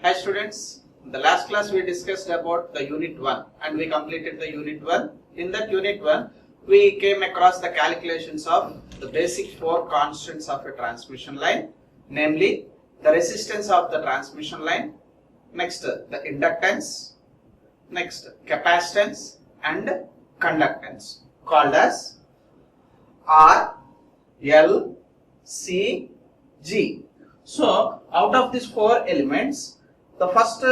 Hi students, in the last class we discussed about the unit 1 and we completed the unit 1. In that unit 1 we came across the calculations of the basic 4 constants of a transmission line, namely the resistance of the transmission line, next the inductance, next capacitance and conductance, called as R, L, C, G. So out of these 4 elements, the first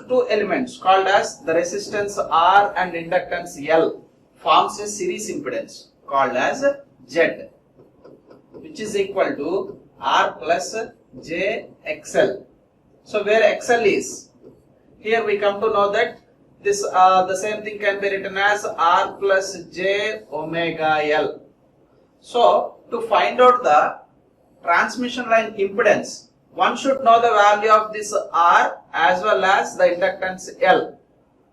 2 elements called as the resistance R and inductance L forms a series impedance called as Z, which is equal to R plus J XL. So where XL is, here we come to know that this the same thing can be written as R plus J omega L. So to find out the transmission line impedance, one should know the value of this R as well as the inductance L.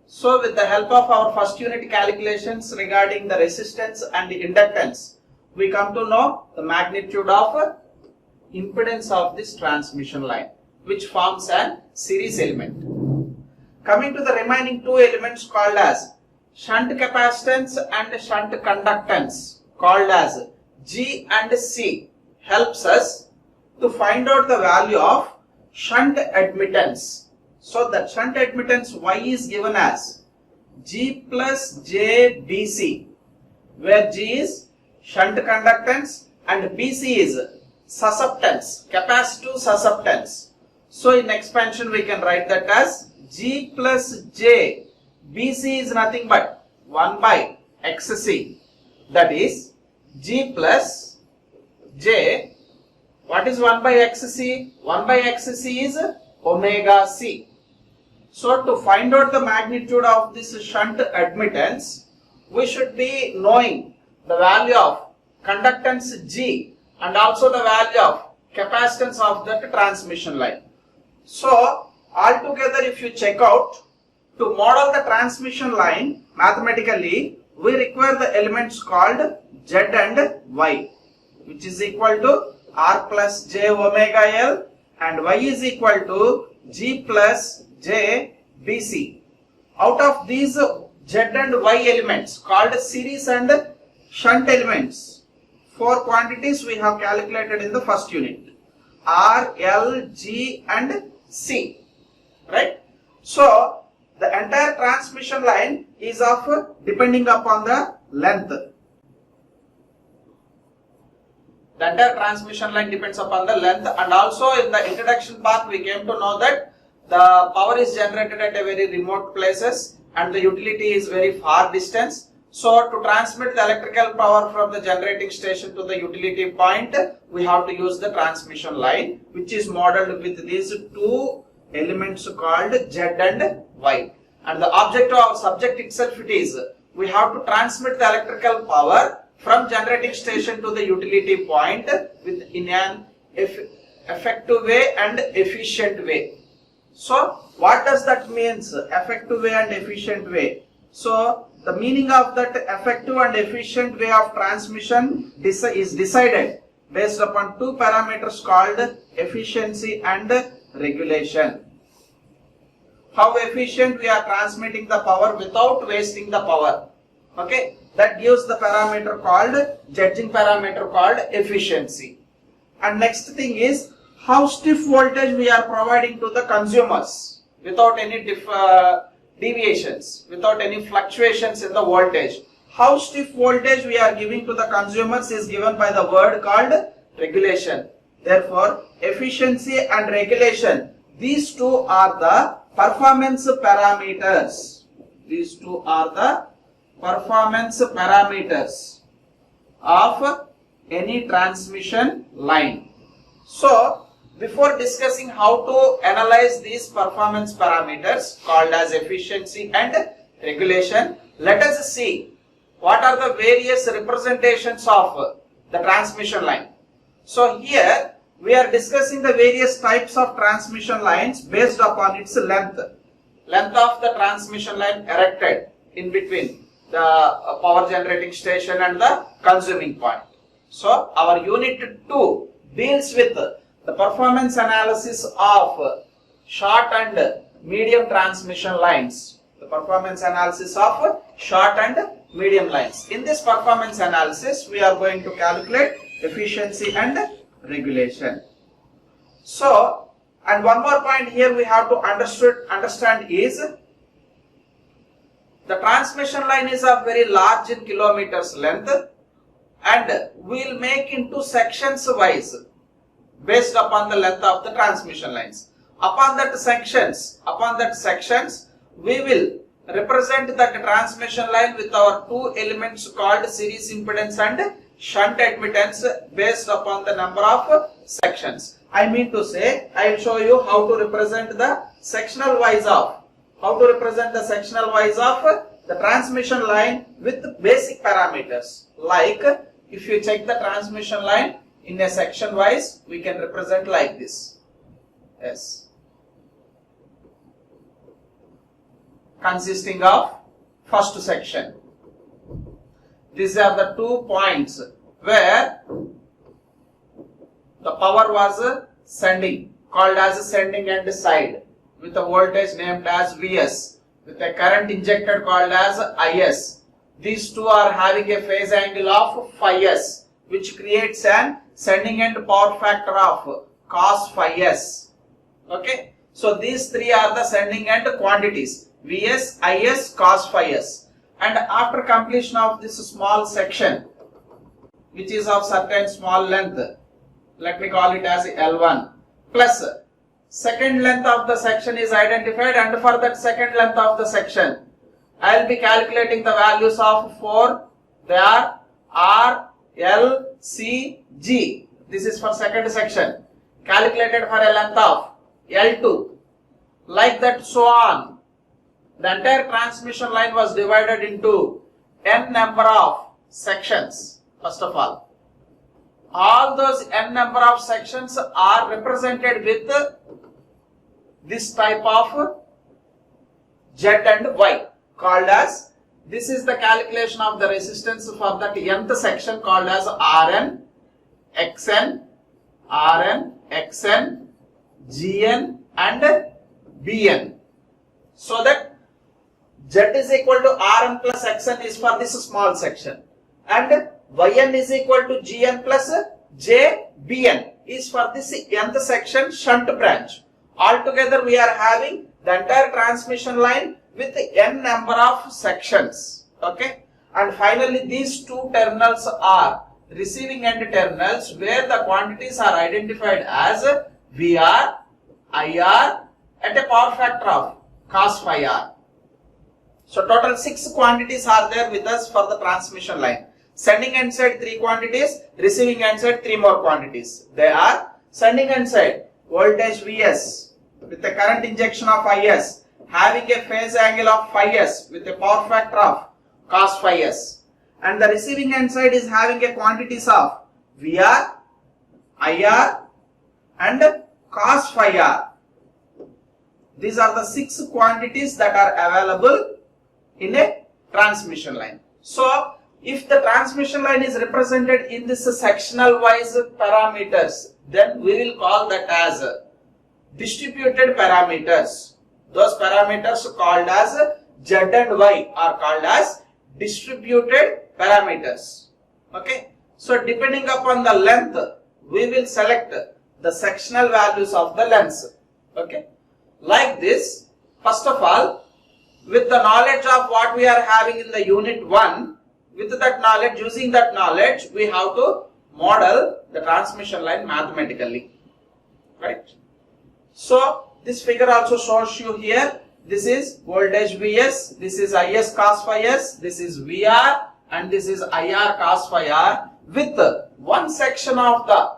So with the help of our first unit calculations regarding the resistance and the inductance, we come to know the magnitude of impedance of this transmission line, which forms a series element. Coming to the remaining 2 elements called as shunt capacitance and shunt conductance, called as G and C, helps us to find out the value of shunt admittance. So that shunt admittance Y is given as G plus J BC, where G is shunt conductance and BC is susceptance, capacitive susceptance. So in expansion we can write that as G plus J BC is nothing but 1 by XC, that is G plus J. What is 1 by XC? 1 by XC is omega C. So to find out the magnitude of this shunt admittance, we should be knowing the value of conductance G and also the value of capacitance of that transmission line. So altogether, if you check out, to model the transmission line mathematically, we require the elements called Z and Y, which is equal to R plus J omega L and Y is equal to G plus J BC. Out of these Z and Y elements called series and shunt elements, 4 quantities we have calculated in the first unit, R, L, G and C, right? So the entire transmission line is of depending upon the length. The entire transmission line depends upon the length, and also in the introduction part we came to know that the power is generated at a very remote places and the utility is very far distance. So to transmit the electrical power from the generating station to the utility point, we have to use the transmission line, which is modeled with these 2 elements called Z and Y. And the object of subject itself, it is we have to transmit the electrical power from generating station to the utility point in an effective way and efficient way. So what does that means, effective way and efficient way? So the meaning of that effective and efficient way of transmission is decided based upon 2 parameters called efficiency and regulation. How efficient we are transmitting the power without wasting the power. Okay, that gives the parameter called, judging parameter called efficiency. And next thing is how stiff voltage we are providing to the consumers without any deviations, without any fluctuations in the voltage. How stiff voltage we are giving to the consumers is given by the word called regulation. Therefore, efficiency and regulation, these 2 are the performance parameters. These 2 are the performance parameters of any transmission line. So before discussing how to analyze these performance parameters called as efficiency and regulation, let us see what are the various representations of the transmission line. So here we are discussing the various types of transmission lines based upon its length of the transmission line erected in between the power generating station and the consuming point. So our unit 2 deals with the performance analysis of short and medium transmission lines. The performance analysis of short and medium lines. In this performance analysis, we are going to calculate efficiency and regulation. So, and one more point here we have to understand is the transmission line is of very large in kilometers length, and we will make into sections wise based upon the length of the transmission lines. Upon that sections, we will represent that transmission line with our two elements called series impedance and shunt admittance based upon the number of sections. I mean to say, I will show you how to represent the sectional wise of the transmission line with basic parameters. Like if you check the transmission line in a section wise, we can represent like this. Yes. Consisting of first section. These are the 2 points where the power was sending, called as sending end side, with a voltage named as Vs, with a current injected called as Is. These two are having a phase angle of phi s, which creates an sending end power factor of cos phi s. Okay, so these three are the sending end quantities: Vs, Is, cos phi s. And after completion of this small section, which is of certain small length, let me call it as L1, plus second length of the section is identified, and for that second length of the section, I will be calculating the values of 4. They are R, L, C, G. This is for second section. Calculated for a length of L2. Like that, so on. The entire transmission line was divided into n number of sections. First of all those n number of sections are represented with this type of Z and Y, called as, this is the calculation of the resistance for that nth section, called as Rn, Xn, Gn and Bn. So that Z is equal to Rn plus Xn is for this small section, and Yn is equal to Gn plus Jbn is for this nth section shunt branch. Altogether we are having the entire transmission line with n number of sections. Okay, and finally these two terminals are receiving end terminals, where the quantities are identified as Vr, Ir at a power factor of cos phi r. So total 6 quantities are there with us for the transmission line. Sending end side 3 quantities, receiving end side 3 more quantities. They are sending end side voltage Vs with a current injection of Is, having a phase angle of phi s with a power factor of cos phi s, and the receiving end side is having a quantities of Vr, Ir and cos phi r. These are the 6 quantities that are available in a transmission line. So if the transmission line is represented in this sectional wise parameters, then we will call that as distributed parameters. Those parameters called as Z and Y are called as distributed parameters. Okay, so depending upon the length, we will select the sectional values of the lengths. Okay, like this. First of all, with the knowledge of what we are having in the unit 1, with that knowledge, using that knowledge, we have to model the transmission line mathematically, right? So this figure also shows you here, this is voltage Vs, this is Is cos phi s, this is Vr and this is Ir cos phi r, with one section of the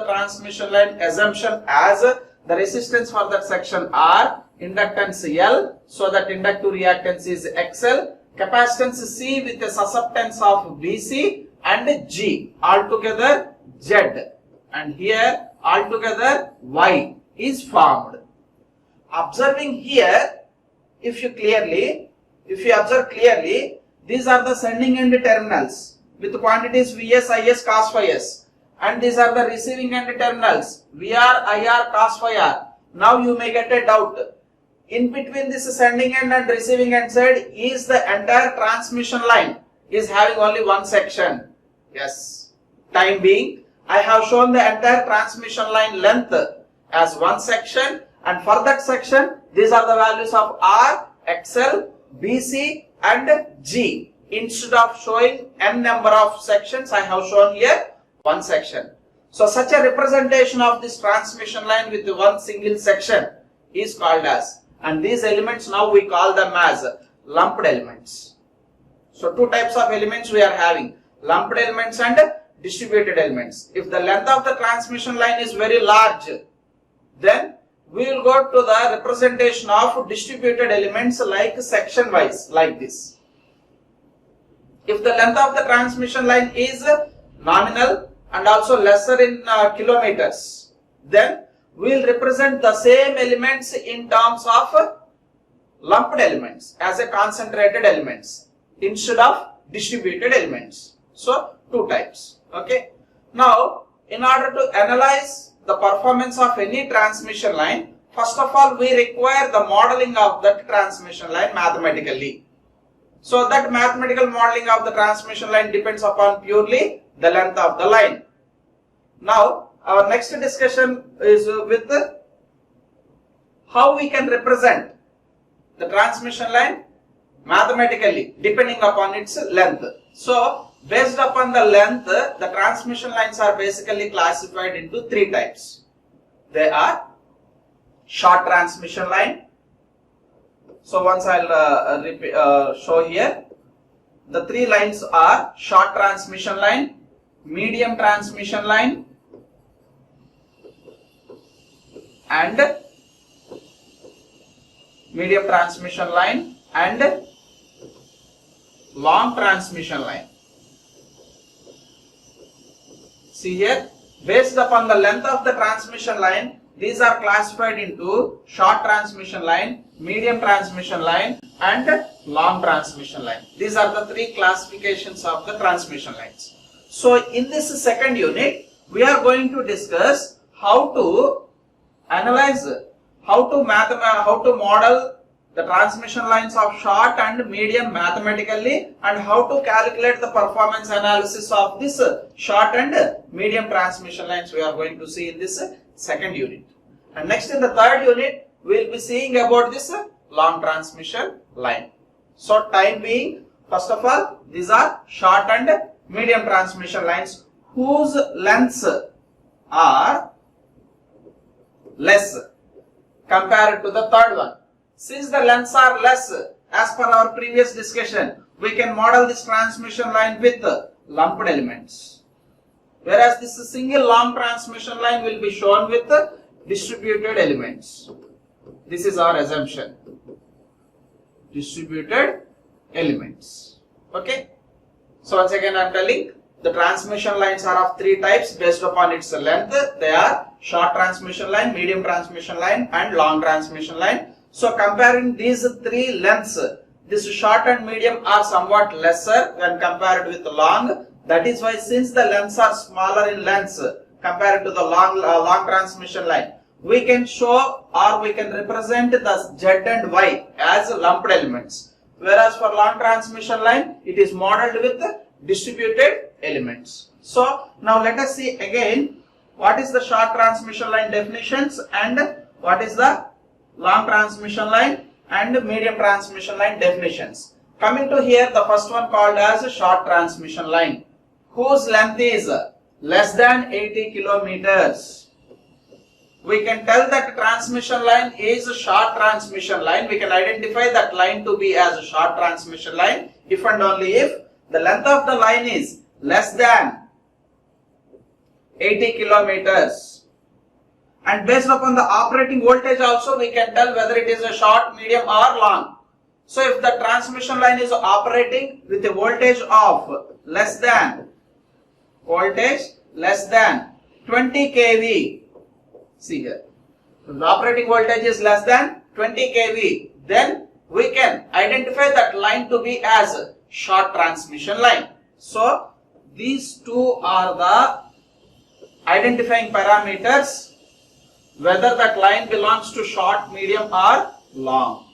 transmission line assumption as the resistance for that section R, inductance L, so that inductive reactance is XL, capacitance C with a susceptance of Vc and G, altogether Z, and here altogether Y is formed. Observing here, if you observe clearly, these are the sending end terminals with quantities Vs, Is, cos phi s, and these are the receiving end terminals Vr, Ir, cos phi r, Now you may get a doubt. In between this sending end and receiving end side is the entire transmission line is having only one section. Yes. Time being, I have shown the entire transmission line length as one section, and for that section these are the values of R, XL, BC and G. Instead of showing n number of sections, I have shown here one section. So such a representation of this transmission line with one single section is called as, and these elements now we call them as lumped elements. So two types of elements we are having, lumped elements and distributed elements. If the length of the transmission line is very large, then we will go to the representation of distributed elements like section wise, like this. If the length of the transmission line is nominal and also lesser in kilometers, then we will represent the same elements in terms of lumped elements as a concentrated elements instead of distributed elements. So two types. Okay. Now, in order to analyze the performance of any transmission line, first of all we require the modeling of that transmission line mathematically. So that mathematical modeling of the transmission line depends upon purely the length of the line. Now our next discussion is with how we can represent the transmission line mathematically depending upon its length. So based upon the length, the transmission lines are basically classified into three types. They are short transmission line. So once I'll show here, the three lines are short transmission line, medium transmission line and medium transmission line and long transmission line. See here, based upon the length of the transmission line, these are classified into short transmission line, medium transmission line and long transmission line. These are the three classifications of the transmission lines. So in this second unit, we are going to discuss how to analyze, how to model the transmission lines of short and medium mathematically, and how to calculate the performance analysis of this short and medium transmission lines we are going to see in this second unit. And next in the third unit, we will be seeing about this long transmission line. So time being, first of all, these are short and medium transmission lines whose lengths are less compared to the third one. Since the lengths are less, as per our previous discussion, we can model this transmission line with lumped elements. Whereas this single long transmission line will be shown with distributed elements. This is our assumption. Distributed elements. Okay. So once again I am telling, the transmission lines are of three types based upon its length. They are short transmission line, medium transmission line and long transmission line. So comparing these three lengths, this short and medium are somewhat lesser when compared with long. That is why, since the lengths are smaller in lengths compared to the long transmission line, we can show or we can represent the Z and Y as lumped elements. Whereas for long transmission line, it is modeled with distributed elements. So now let us see again what is the short transmission line definitions and what is the long transmission line and medium transmission line definitions. Coming to here, the first one called as a short transmission line, whose length is less than 80 kilometers. We can tell that transmission line is a short transmission line. We can identify that line to be as a short transmission line if and only if the length of the line is less than 80 kilometers. And based upon the operating voltage also, we can tell whether it is a short, medium or long. So if the transmission line is operating with a voltage of less than 20 kV, see here, if the operating voltage is less than 20 kV, then we can identify that line to be as a short transmission line. So these two are the identifying parameters whether that line belongs to short, medium or long.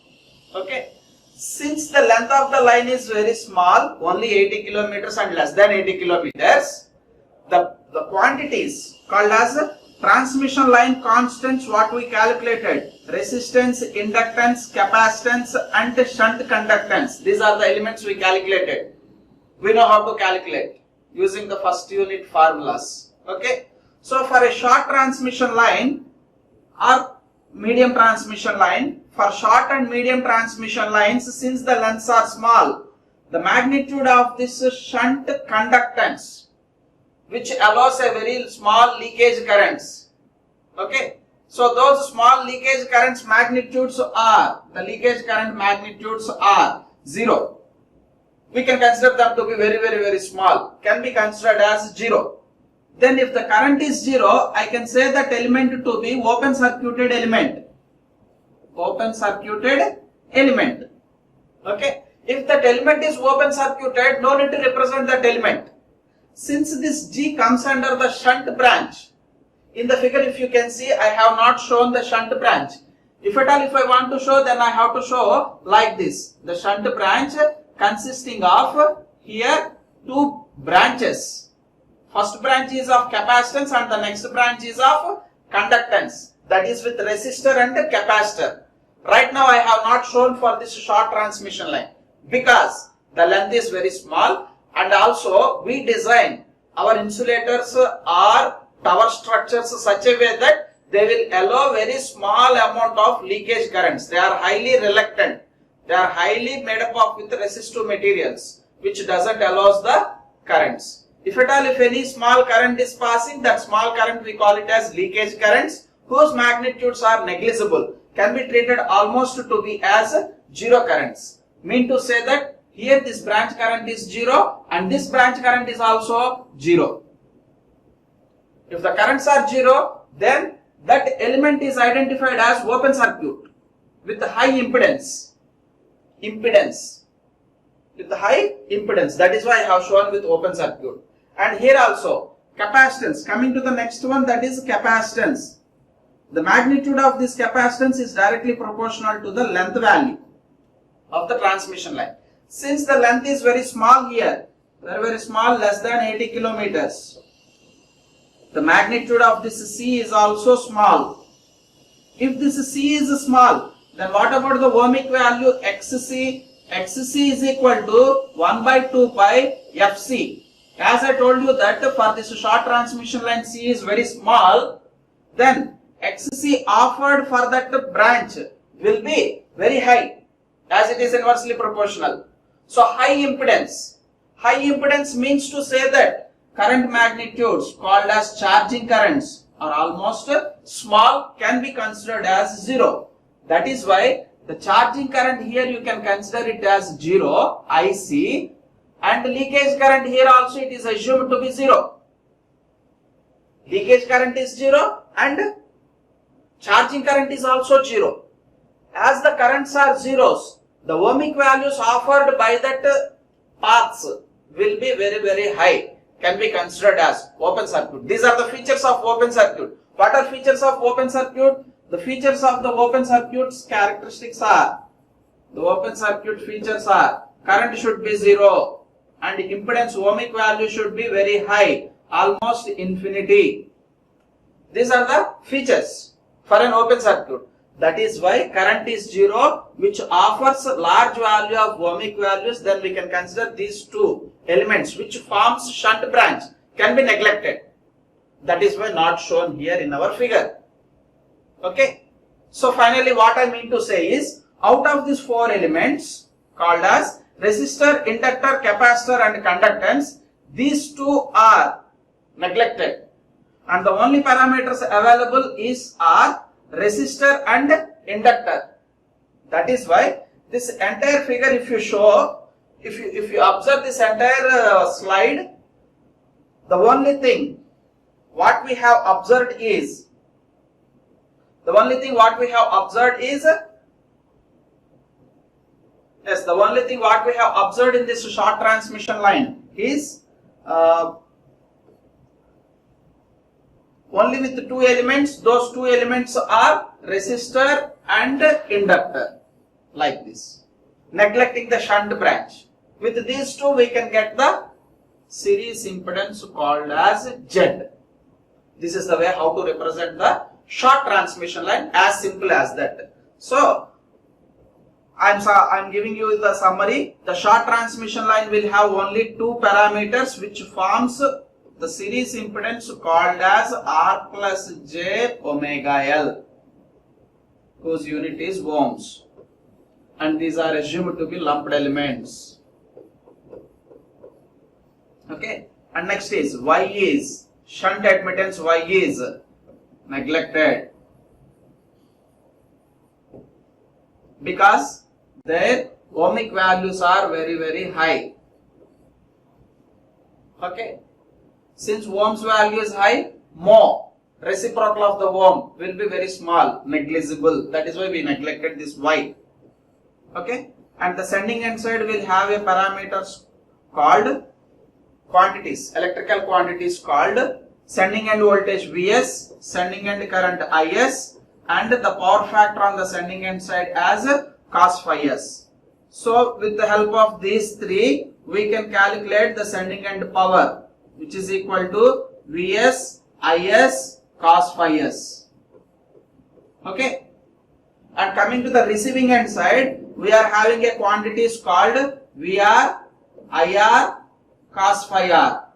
Okay. Since the length of the line is very small, only 80 kilometers and less than 80 kilometers, the quantities called as transmission line constants, what we calculated, resistance, inductance, capacitance and shunt conductance. These are the elements we calculated. We know how to calculate using the first unit formulas. Okay. So for a short transmission line or medium transmission line, for short and medium transmission lines, since the lengths are small, the magnitude of this shunt conductance, which allows a very small leakage currents. Okay. So those small leakage currents magnitudes are, the leakage current magnitudes are 0. We can consider them to be very small, can be considered as 0. Then if the current is 0, I can say that element to be open circuited element. Open circuited element. Okay. If that element is open circuited, no need to represent that element. Since this G comes under the shunt branch, in the figure if you can see, I have not shown the shunt branch. If at all if I want to show, then I have to show like this. The shunt branch consisting of here two branches. First branch is of capacitance and the next branch is of conductance. That is with resistor and capacitor. Right now I have not shown for this short transmission line because the length is very small, and also we design our insulators or tower structures such a way that they will allow very small amount of leakage currents. They are highly reluctant. They are highly made up of with resistive materials which doesn't allow the currents. If at all if any small current is passing, that small current we call it as leakage currents whose magnitudes are negligible, can be treated almost to be as 0 currents. Mean to say that here this branch current is 0 and this branch current is also 0. If the currents are 0, then that element is identified as open circuit with high impedance. With the high impedance. That is why I have shown with open circuit. And here also capacitance. Coming to the next one, that is capacitance. The magnitude of this capacitance is directly proportional to the length value of the transmission line. Since the length is very small here, very small, less than 80 kilometers, the magnitude of this C is also small. If this C is small, then what about the ohmic value XC? XC is equal to 1 by 2 pi FC. As I told you that for this short transmission line C is very small, then XC offered for that branch will be very high as it is inversely proportional. So high impedance. High impedance means to say that current magnitudes called as charging currents are almost small, can be considered as 0. That is why the charging current here you can consider it as 0, IC, and leakage current here also it is assumed to be 0. Leakage current is 0 and charging current is also 0. As the currents are zeros, the ohmic values offered by that paths will be very high, can be considered as open circuit. These are the features of open circuit. What are features of open circuit? The features of the open circuit's characteristics are, the open circuit features are, current should be 0 and impedance ohmic value should be very high, almost infinity. These are the features for an open circuit. That is why current is 0, which offers large value of ohmic values. Then we can consider these two elements which forms shunt branch can be neglected. That is why not shown here in our figure. Okay. So finally what I mean to say is, out of these 4 elements called as resistor, inductor, capacitor and conductance, these 2 are neglected. And the only parameters available are resistor and inductor. That is why this entire figure, if you show, if you observe this entire slide, the only thing what we have observed is, the only thing what we have observed in this short transmission line is only with two elements. Those two elements are resistor and inductor, like this, neglecting the shunt branch. With these two we can get the series impedance called as Z. This is the way how to represent the short transmission line, as simple as that. So I'm giving you the summary. The short transmission line will have only two parameters which forms the series impedance called as R plus J omega L, whose unit is ohms, and these are assumed to be lumped elements. Okay, and next is Y is shunt admittance. Y is neglected because their ohmic values are very high. Okay, since ohms value is high, mho, reciprocal of the ohm, will be very small, negligible. That is why we neglected this Y. Okay, and the sending end side will have a parameters called quantities, electrical quantities called sending end voltage Vs, sending end current Is, and the power factor on the sending end side as cos phi s. So with the help of these three, we can calculate the sending end power, which is equal to Vs Is cos phi s. Okay, and coming to the receiving end side, we are having a quantities called Vr, Ir, cos phi r,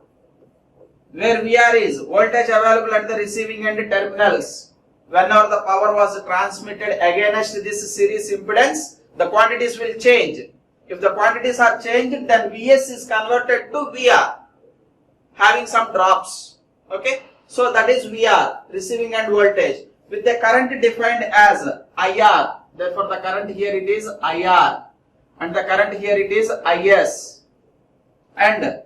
where Vr is voltage available at the receiving end terminals. Whenever the power was transmitted against this series impedance, the quantities will change. If the quantities are changed, then Vs is converted to Vr, having some drops. Okay, so that is Vr, receiving end voltage, with the current defined as IR. Therefore, the current here it is IR, and the current here it is IS, and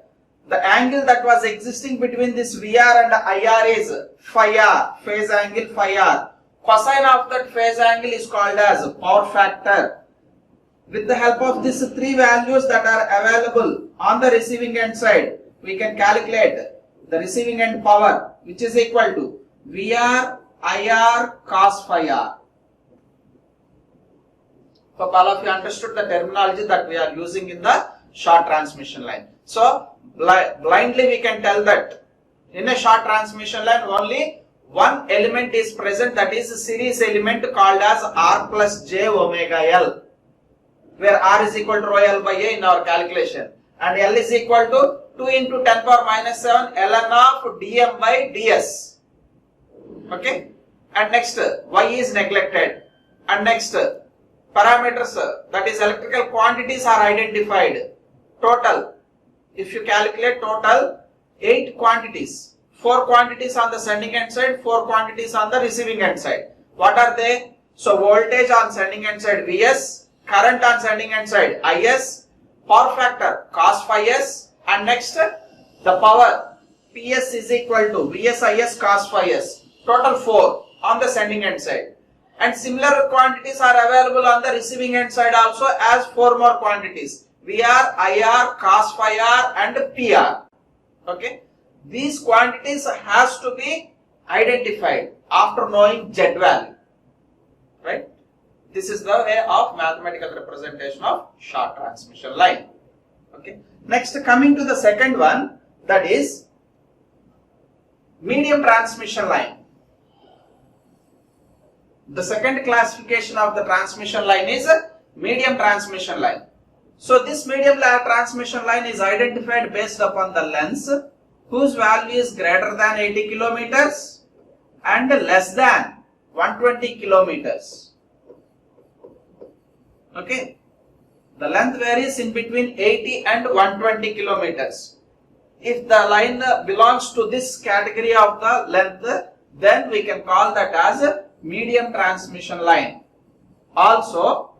the angle that was existing between this Vr and IR is phi r, phase angle phi r. Cosine of that phase angle is called as power factor. With the help of these three values that are available on the receiving end side, we can calculate the receiving end power, which is equal to Vr Ir cos phi r. Hope all of you understood the terminology that we are using in the short transmission line. So blindly we can tell that in a short transmission line only one element is present, that is a series element called as R plus J omega L, where R is equal to rho L by A in our calculation, and L is equal to 2 into 10 power minus 7 ln of dm by ds. Okay, and next Y is neglected, and next parameters, that is electrical quantities, are identified. Total, if you calculate total 8 quantities, 4 quantities on the sending end side, 4 quantities on the receiving end side. What are they? So voltage on sending end side Vs, current on sending end side Is, power factor cos phi s, and next the power Ps is equal to Vs Is cos phi s. Total 4 on the sending end side, and similar quantities are available on the receiving end side also as 4 more quantities, Vr, Ir, cos phi r, and Pr. Okay, these quantities has to be identified after knowing Z value, right? This is the way of mathematical representation of short transmission line. Okay, next coming to the second one, that is medium transmission line. The second classification of the transmission line is medium transmission line. So this medium transmission line is identified based upon the length whose value is greater than 80 kilometers and less than 120 kilometers. Okay, the length varies in between 80 and 120 kilometers. If the line belongs to this category of the length, then we can call that as a medium transmission line. Also,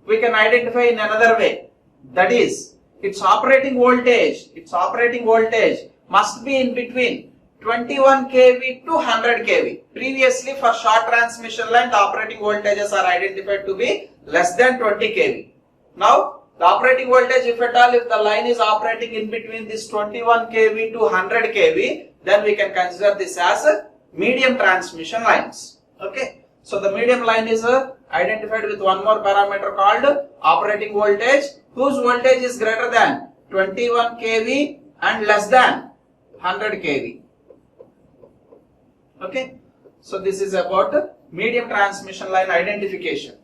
we can identify in another way, that is its operating voltage must be in between 21 kV to 100 kV. Previously, for short transmission line, the operating voltages are identified to be less than 20 kV. Now, the operating voltage, if at all, if the line is operating in between this 21 kV to 100 kV, then we can consider this as medium transmission lines. Okay. So the medium line is identified with one more parameter called operating voltage, whose voltage is greater than 21 kV and less than 100 kV. Okay. So this is about medium transmission line identification.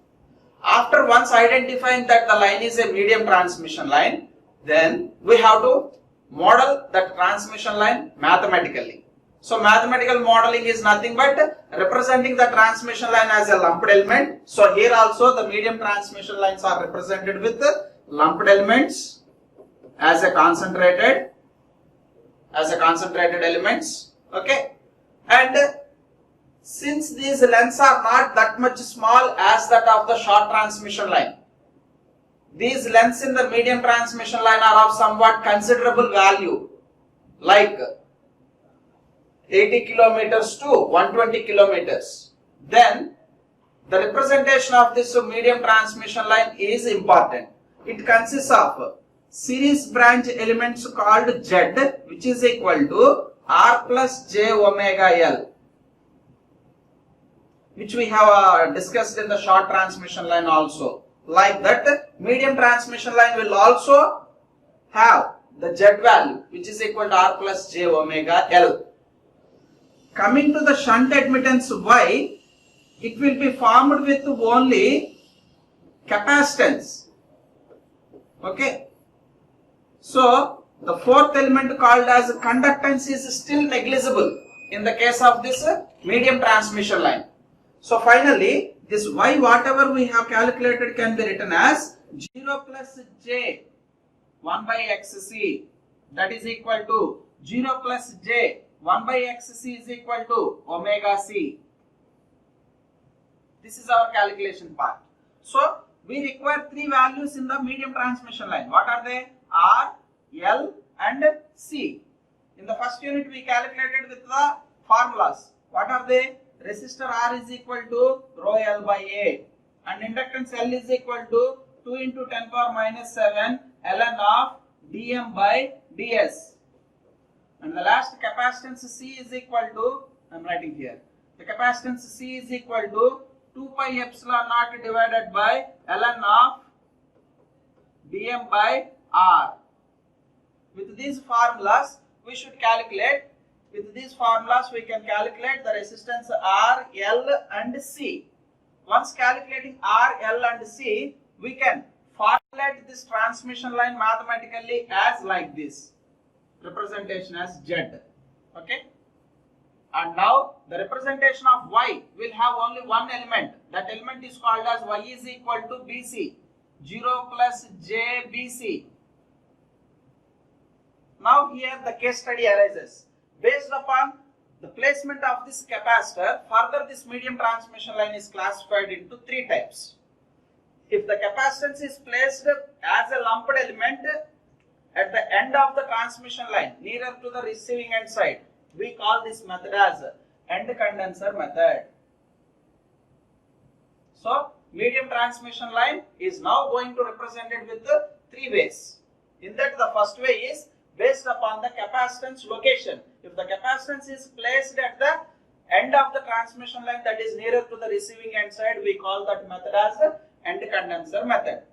After once identifying that the line is a medium transmission line, then we have to model that transmission line mathematically. So mathematical modeling is nothing but representing the transmission line as a lumped element. So here also the medium transmission lines are represented with lumped elements as a concentrated elements. Okay. And since these lengths are not that much small as that of the short transmission line, these lengths in the medium transmission line are of somewhat considerable value, like 80 kilometers to 120 kilometers. Then the representation of this medium transmission line is important. It consists of series branch elements called Z, which is equal to R plus J omega L, which we have discussed in the short transmission line also. Like that, medium transmission line will also have the Z value, which is equal to R plus J omega L. Coming to the shunt admittance Y, it will be formed with only capacitance. Okay. So the fourth element called as conductance is still negligible in the case of this medium transmission line. So finally, this Y whatever we have calculated can be written as 0 plus J 1 by XC, that is equal to 0 plus J 1 by XC is equal to omega C. This is our calculation part. So we require three values in the medium transmission line. What are they? R, L and C. In the first unit we calculated with the formulas. What are they? Resistor R is equal to rho L by A and inductance L is equal to 2 into 10 power minus 7 ln of dm by ds. And the last capacitance C is equal to, I am writing here, the capacitance C is equal to 2 pi epsilon naught divided by ln of dm by R. With these formulas we should calculate, with these formulas we can calculate the resistance R, L and C. Once calculating R, L and C, we can formulate this transmission line mathematically as like this. Representation as Z. Okay. And now the representation of Y will have only one element. That element is called as Y is equal to BC. 0 plus J BC. Now here the case study arises. Based upon the placement of this capacitor, further this medium transmission line is classified into three types. If the capacitance is placed as a lumped element at the end of the transmission line, nearer to the receiving end side, we call this method as end condenser method. So medium transmission line is now going to represent it with three ways. In that, the first way is based upon the capacitance location. If the capacitance is placed at the end of the transmission line, that is nearer to the receiving end side, we call that method as end condenser method.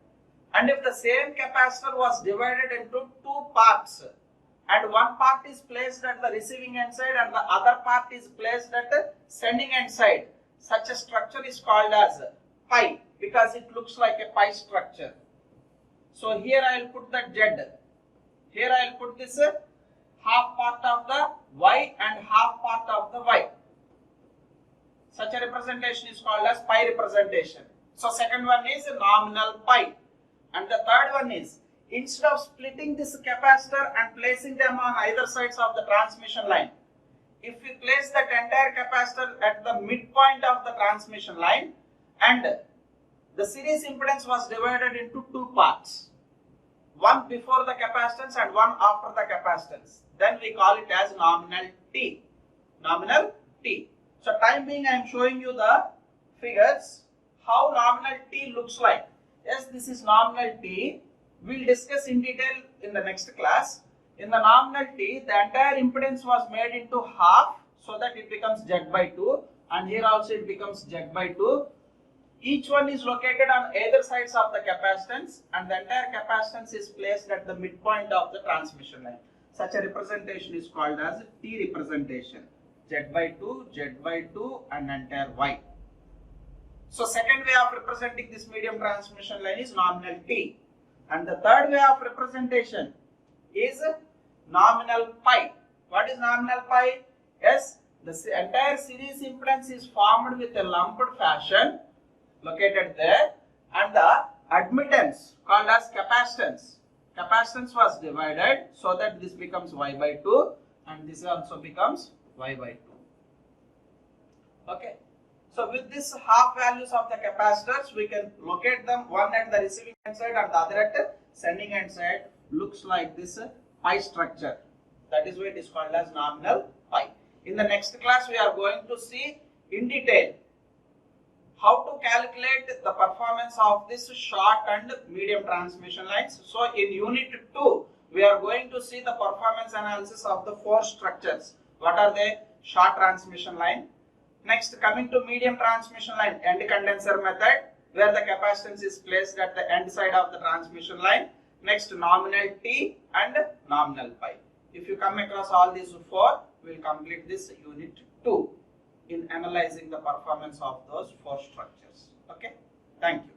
And if the same capacitor was divided into two parts, and one part is placed at the receiving end side and the other part is placed at the sending end side, such a structure is called as pi, because it looks like a pi structure. So here I will put that Z. Here I will put this half part of the Y and half part of the Y. Such a representation is called as pi representation. So second one is nominal pi. And the third one is, instead of splitting this capacitor and placing them on either sides of the transmission line, if we place that entire capacitor at the midpoint of the transmission line and the series impedance was divided into two parts, one before the capacitance and one after the capacitance, then we call it as nominal T. Nominal T. So time being I am showing you the figures, how nominal T looks like. Yes, this is nominal T. We will discuss in detail in the next class. In the nominal T, the entire impedance was made into half so that it becomes Z by 2, and here also it becomes Z by 2. Each one is located on either sides of the capacitance, and the entire capacitance is placed at the midpoint of the transmission line. Such a representation is called as T representation. Z by 2, Z by 2 and entire Y. So second way of representing this medium transmission line is nominal T. And the third way of representation is nominal pi. What is nominal pi? Yes, the entire series impedance is formed with a lumped fashion located there, and the admittance called as capacitance. Capacitance was divided so that this becomes Y by 2 and this also becomes Y by 2. Okay. So with this half values of the capacitors, we can locate them, one at the receiving end side and the other at the sending end side. Looks like this pi structure. That is why it is called as nominal pi. In the next class, we are going to see in detail how to calculate the performance of this short and medium transmission lines. So in unit 2, we are going to see the performance analysis of the 4 structures. What are they? Short transmission line. Next, coming to medium transmission line, end condenser method, where the capacitance is placed at the end side of the transmission line. Next, nominal T and nominal pi. If you come across all these 4, we will complete this unit 2 in analyzing the performance of those 4 structures. Okay, thank you.